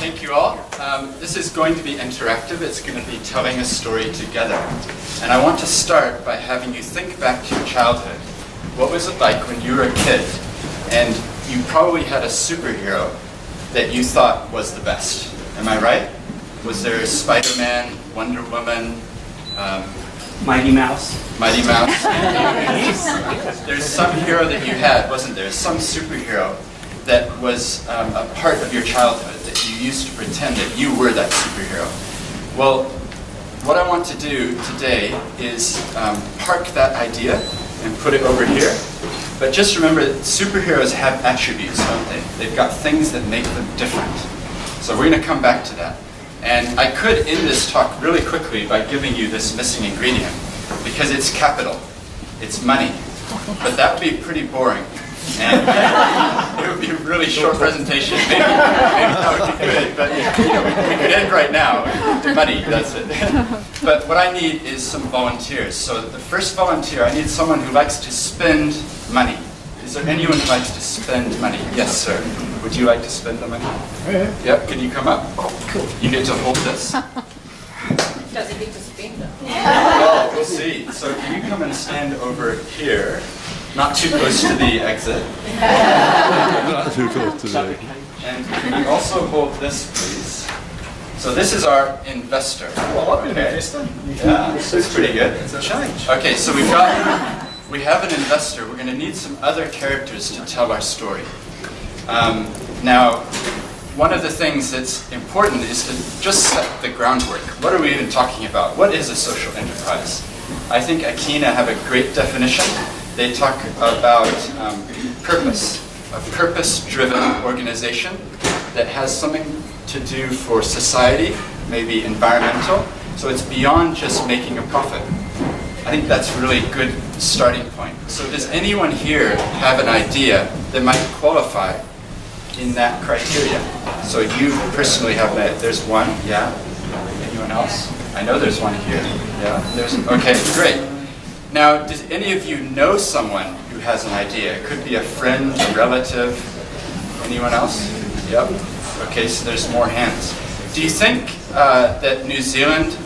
thank you all. This is going to be interactive. It's going to be telling a story together. And I want to start by having you think back to your childhood. What was it like when you were a kid and you probably had a superhero that you thought was the best? Am I right? Was there Spider-Man, Wonder Woman, Mighty Mouse? Mighty Mouse? There's some hero that you had, wasn't there? Some superhero that was a part of your childhood that you used to pretend that you were that superhero. Well, what I want to do today is park that idea and put it over here. But just remember that superheroes have attributes, don't they? They've got things that make them different. So we're going to come back to that. And I could end this talk really quickly by giving you this missing ingredient, because it's capital, it's money. But that would be pretty boring. And it would be a really short presentation. Maybe that would be good, but we could end right now. The money does it. But what I need is some volunteers. So the first volunteer, I need someone who likes to spend money. Is there anyone who likes to spend money? Yes, sir. Would you like to spend the money? Yeah. Yep, can you come up? Oh, cool. You get to hold this. Does he get to spend it? Well, we'll see. So can you come and stand over here? Not too close to the exit. Not too close to the... And can you also hold this, please? So this is our investor. Well, I've been Okay. investing. Yeah, that's pretty good. It's a change. Okay, so we have an investor. We're going to need some other characters to tell our story. Now, one of the things that's important is to just set the groundwork. What are we even talking about? What is a social enterprise? I think Akina have a great definition. They talk about purpose, a purpose-driven organization that has something to do for society, maybe environmental. So it's beyond just making a profit. I think that's a really good starting point. So does anyone here have an idea that might qualify in that criteria? So you personally have that. There's one, yeah? Anyone else? I know there's one here. Yeah? Okay, great. Now, does any of you know someone who has an idea? It could be a friend, a relative. Anyone else? Yep. Okay, so there's more hands. Do you think that New Zealand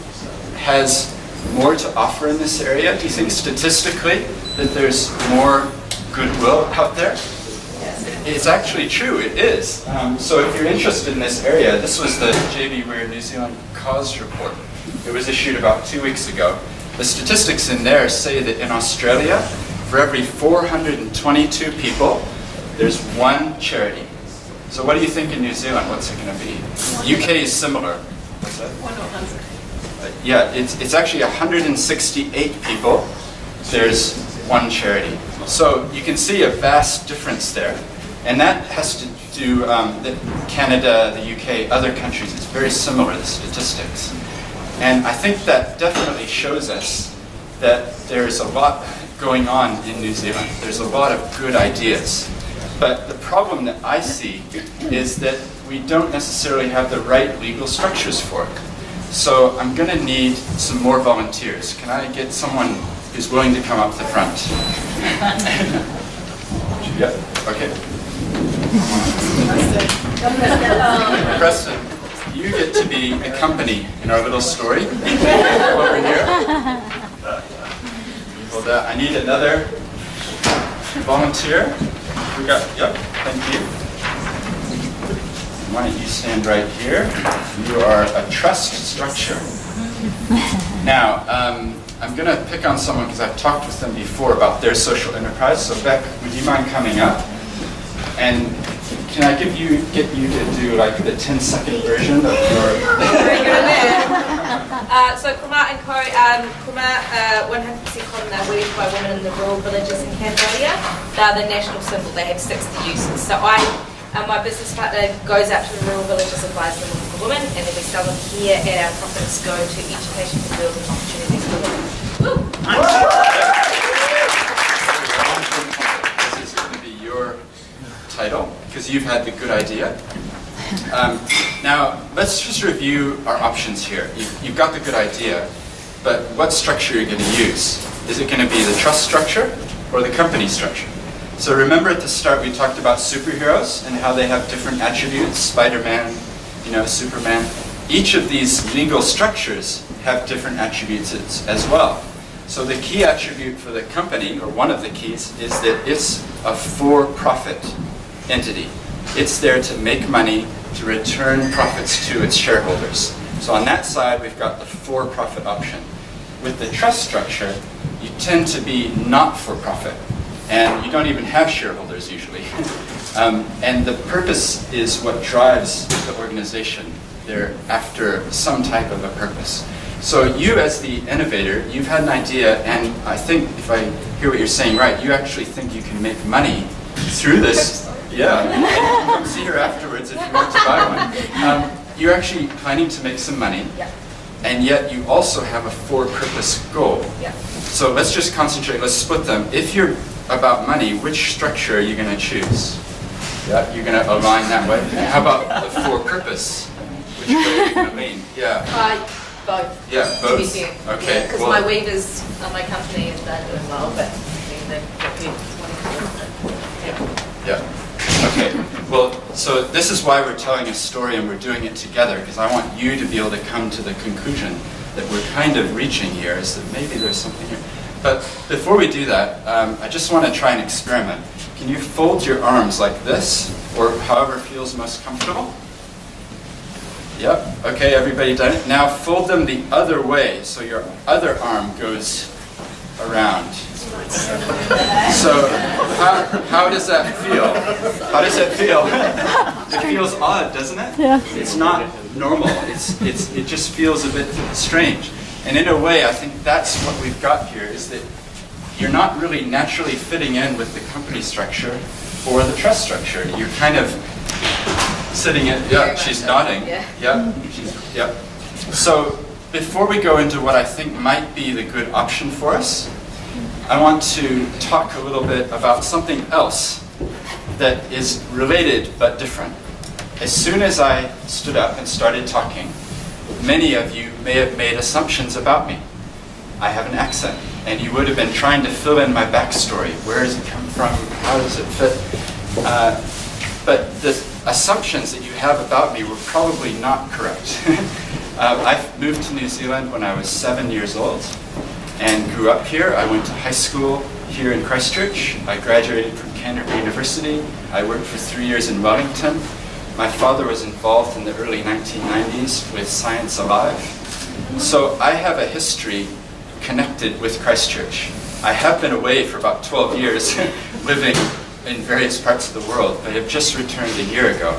has more to offer in this area? Do you think statistically that there's more goodwill out there? It's actually true, it is. So if you're interested in this area, this was the JB Weir New Zealand Cause Report. It was issued about 2 weeks ago. The statistics in there say that in Australia, for every 422 people, there's one charity. So what do you think in New Zealand? What's it going to be? UK is similar. What's that? 100. Yeah, it's actually 168 people. There's one charity. So you can see a vast difference there. And that has to do, Canada, the UK, other countries, it's very similar, the statistics. And I think that definitely shows us that there's a lot going on in New Zealand. There's a lot of good ideas. But the problem that I see is that we don't necessarily have the right legal structures for it. So I'm going to need some more volunteers. Can I get someone who's willing to come up the front? Yep, okay. Preston, you get to be a company in our little story. Over here. Hold that. I need another volunteer. We got, yep, thank you. Why don't you stand right here? You are a trust structure. Now, I'm going to pick on someone because I've talked with them before about their social enterprise. So Beck, would you mind coming up? And can I get you to do like the 10-second version of your... So Kuma and Co, Kuma 100% common, they're weaved by women in the rural villages in Cambodia. They're the national symbol, they have 60 uses. So my business partner goes out to the rural villages and buys them for women, and then we sell them here, and our profits go to education for girls and opportunities for women. Woo! This is going to be your title, because you've had the good idea. Now, let's just review our options here. You've got the good idea, but what structure are you going to use? Is it going to be the trust structure or the company structure? So remember at the start we talked about superheroes and how they have different attributes, Spider-Man, Superman. Each of these legal structures have different attributes as well. So the key attribute for the company, or one of the keys, is that it's a for-profit entity. It's there to make money, to return profits to its shareholders. So on that side, we've got the for-profit option. With the trust structure, you tend to be not for profit, and you don't even have shareholders usually. And the purpose is what drives the organization. They're after some type of a purpose. So you as the innovator, you've had an idea, and I think if I hear what you're saying right, you actually think you can make money through this. Yeah, and you can come see her afterwards if you want to buy one. You're actually planning to make some money. Yeah. And yet you also have a for-purpose goal. Yeah. So let's just concentrate, let's split them. If you're about money, which structure are you going to choose? Yeah, you're going to align that way. How about the for-purpose? Which way are you going to lean? Yeah. Both. Yeah, To be both. fair. Okay. Because well, my weavers on my company and they're doing well, but they've got weavers wanting to do it. Yeah. Okay. Well, so this is why we're telling a story and we're doing it together, because I want you to be able to come to the conclusion that we're kind of reaching here, is that maybe there's something here. But before we do that, I just want to try an experiment. Can you fold your arms like this, or however feels most comfortable? Yep. Okay, everybody done it? Now fold them the other way, so your other arm goes around. So how does that feel? How does it feel? It feels odd, doesn't it? Yeah. It's not normal. It just feels a bit strange. And in a way, I think that's what we've got here, is that you're not really naturally fitting in with the company structure or the trust structure. You're kind of sitting in, yeah, she's nodding. Yeah. Yeah. So before we go into what I think might be the good option for us, I want to talk a little bit about something else that is related but different. As soon as I stood up and started talking, many of you may have made assumptions about me. I have an accent, and you would have been trying to fill in my backstory. Where does it come from? How does it fit? But the assumptions that you have about me were probably not correct. I moved to New Zealand when I was 7 years old and grew up here. I went to high school here in Christchurch. I graduated from Canterbury University. I worked for 3 years in Wellington. My father was involved in the early 1990s with Science Alive. So I have a history connected with Christchurch. I have been away for about 12 years living in various parts of the world, but have just returned a year ago.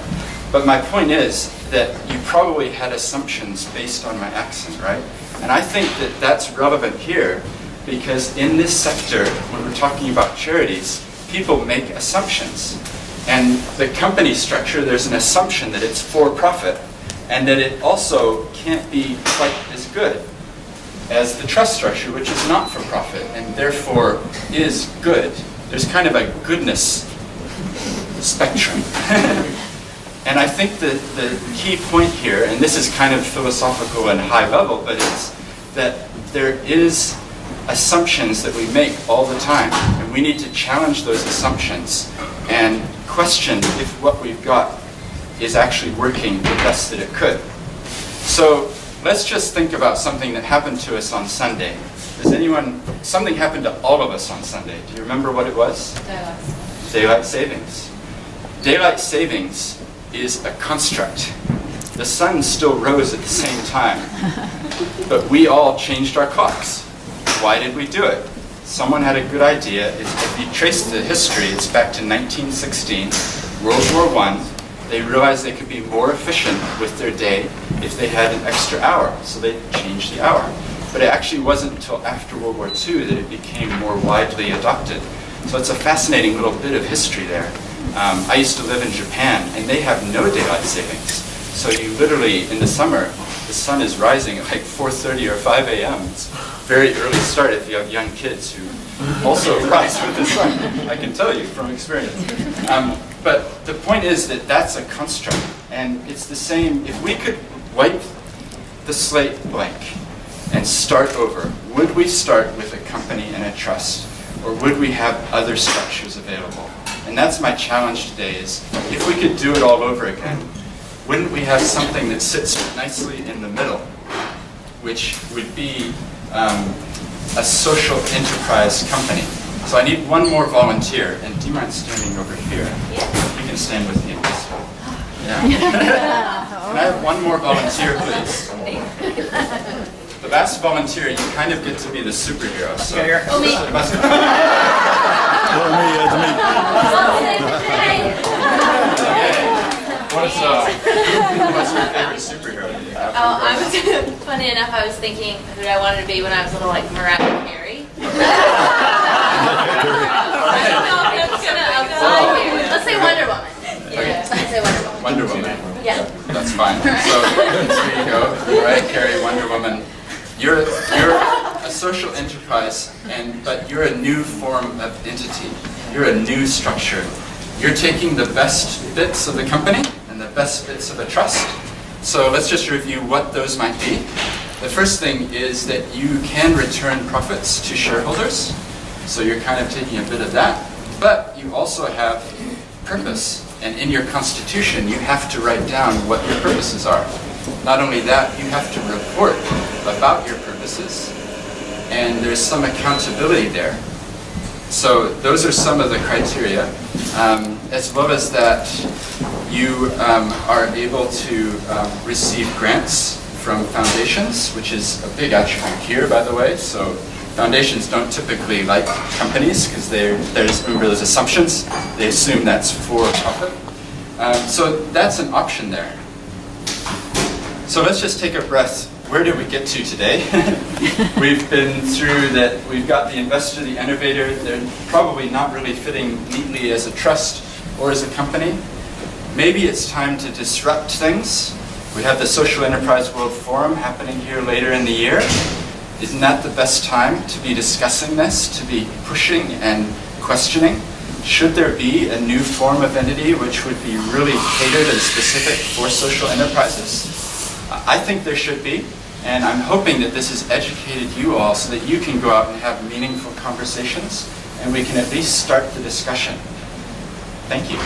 But my point is that you probably had assumptions based on my accent, right? And I think that that's relevant here because in this sector, when we're talking about charities, people make assumptions. And the company structure, there's an assumption that it's for profit and that it also can't be quite as good as the trust structure, which is not for profit and therefore is good. There's kind of a goodness spectrum. And I think that the key point here, and this is kind of philosophical and high level, but it's that there is assumptions that we make all the time, and we need to challenge those assumptions and question if what we've got is actually working the best that it could. So let's just think about something that happened to us on Sunday. Something happened to all of us on Sunday. Do you remember what it was? Daylight savings. Daylight savings is a construct. The sun still rose at the same time, but we all changed our clocks. Why did we do it? Someone had a good idea. If you trace the history, it's back to 1916, World War I. They realized they could be more efficient with their day if they had an extra hour, so they changed the hour. But it actually wasn't until after World War II that it became more widely adopted. So it's a fascinating little bit of history there. I used to live in Japan, and they have no daylight savings. So you literally, in the summer, the sun is rising at like 4:30 or 5 a.m. It's a very early start if you have young kids who also rise with the sun. I can tell you from experience. But the point is that that's a construct, and it's the same. If we could wipe the slate blank and start over, would we start with a company and a trust, or would we have other structures available? And that's my challenge today is, if we could do it all over again, wouldn't we have something that sits nicely in the middle, which would be a social enterprise company? So I need one more volunteer, and do you mind standing over here? Yeah. You can stand with me. Yeah. Can I have one more volunteer, please? The last volunteer, you kind of get to be the superhero. So Oh, me. it must- What's your favorite superhero that you have? Oh, I was funny enough. I was thinking who I wanted to be when I was little, like Mariah Carey. I don't know if that's gonna apply here. Let's say Wonder Woman. Okay. Let's say Wonder Woman. Wonder Woman. Yeah. That's fine. So there you go. Mariah Carey, Wonder Woman. You're a social enterprise, but you're a new form of entity. You're a new structure. You're taking the best bits of the company and the best bits of the trust. So let's just review what those might be. The first thing is that you can return profits to shareholders. So you're kind of taking a bit of that. But you also have purpose. And in your constitution, you have to write down what your purposes are. Not only that, you have to report about your purposes. And there's some accountability there. So those are some of the criteria, as well as that you are able to receive grants from foundations, which is a big attribute here, by the way. So foundations don't typically like companies because remember there's assumptions. They assume that's for profit. So that's an option there. So let's just take a breath. Where did we get to today? We've been through that. We've got the investor, the innovator. They're probably not really fitting neatly as a trust or as a company. Maybe it's time to disrupt things. We have the Social Enterprise World Forum happening here later in the year. Isn't that the best time to be discussing this, to be pushing and questioning? Should there be a new form of entity which would be really catered and specific for social enterprises? I think there should be. And I'm hoping that this has educated you all so that you can go out and have meaningful conversations and we can at least start the discussion. Thank you.